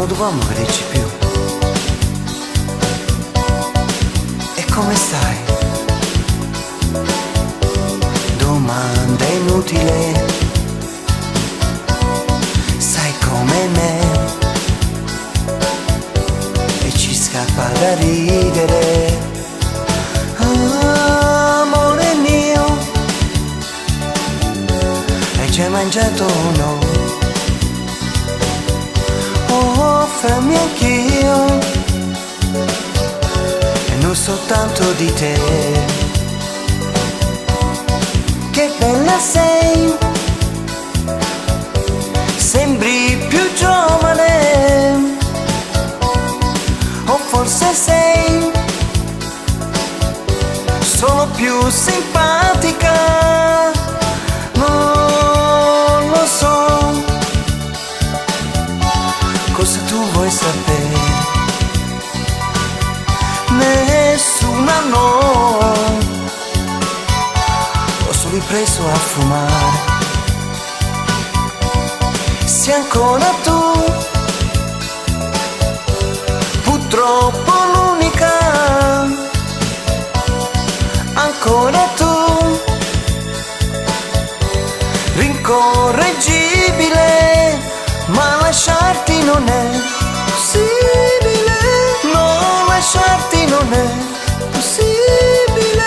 non dovevamo vederci più. E come stai? Domanda inutile, sai come me, e ci scappa da ridere. Amore mio, hai già mangiato o no? Ho fame anch'io, e non soltanto di te. Che bella sei, sembri più giovane, o forse sei solo più simpatica, non lo so. Cosa tu vuoi sapere? Nessuna no, ho solo ripreso a fumare. Sei ancora tu, purtroppo l'unica, ancora tu, rincorreggibile, ma lasciarti non è possibile, no, lasciarti non è possibile,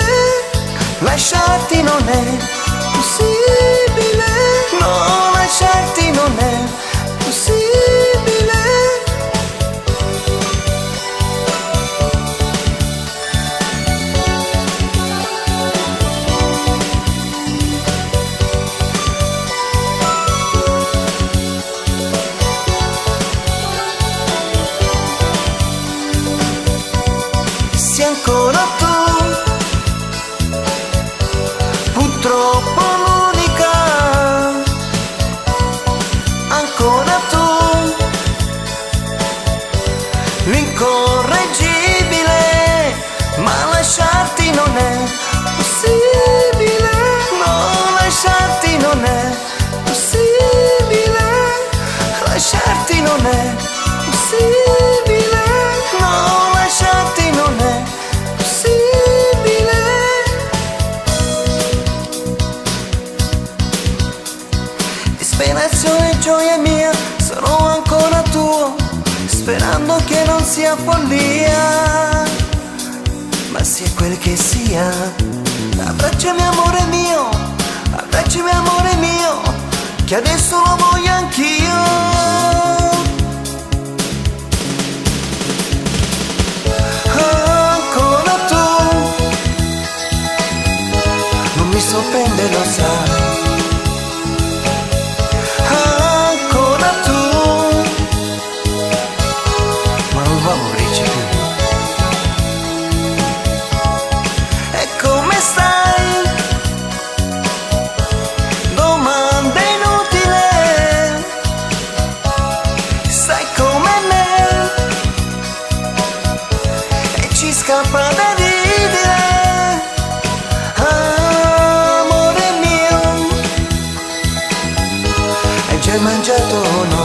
lasciarti non è possibile, no, lasciarti non è possibile. Sei ancora tu, purtroppo l'unica, ancora tu, l'incorreggibile, ma lasciarti non è possibile, no, lasciarti non è possibile, lasciarti non è possibile, no, lasciarti non è possibile. Disperazione, gioia mia, sarò ancora tuo, sperando che non sia follia, ma sia quel che sia. Abbracciami amore mio, abbracciami amore mio, che adesso lo voglio anch'io. Mi sorprende, lo sai, ancora tu, ma non va a morirci più. E come stai? Domanda inutile, sai come me, e ci scappa da ridere. Hai mangiato o no?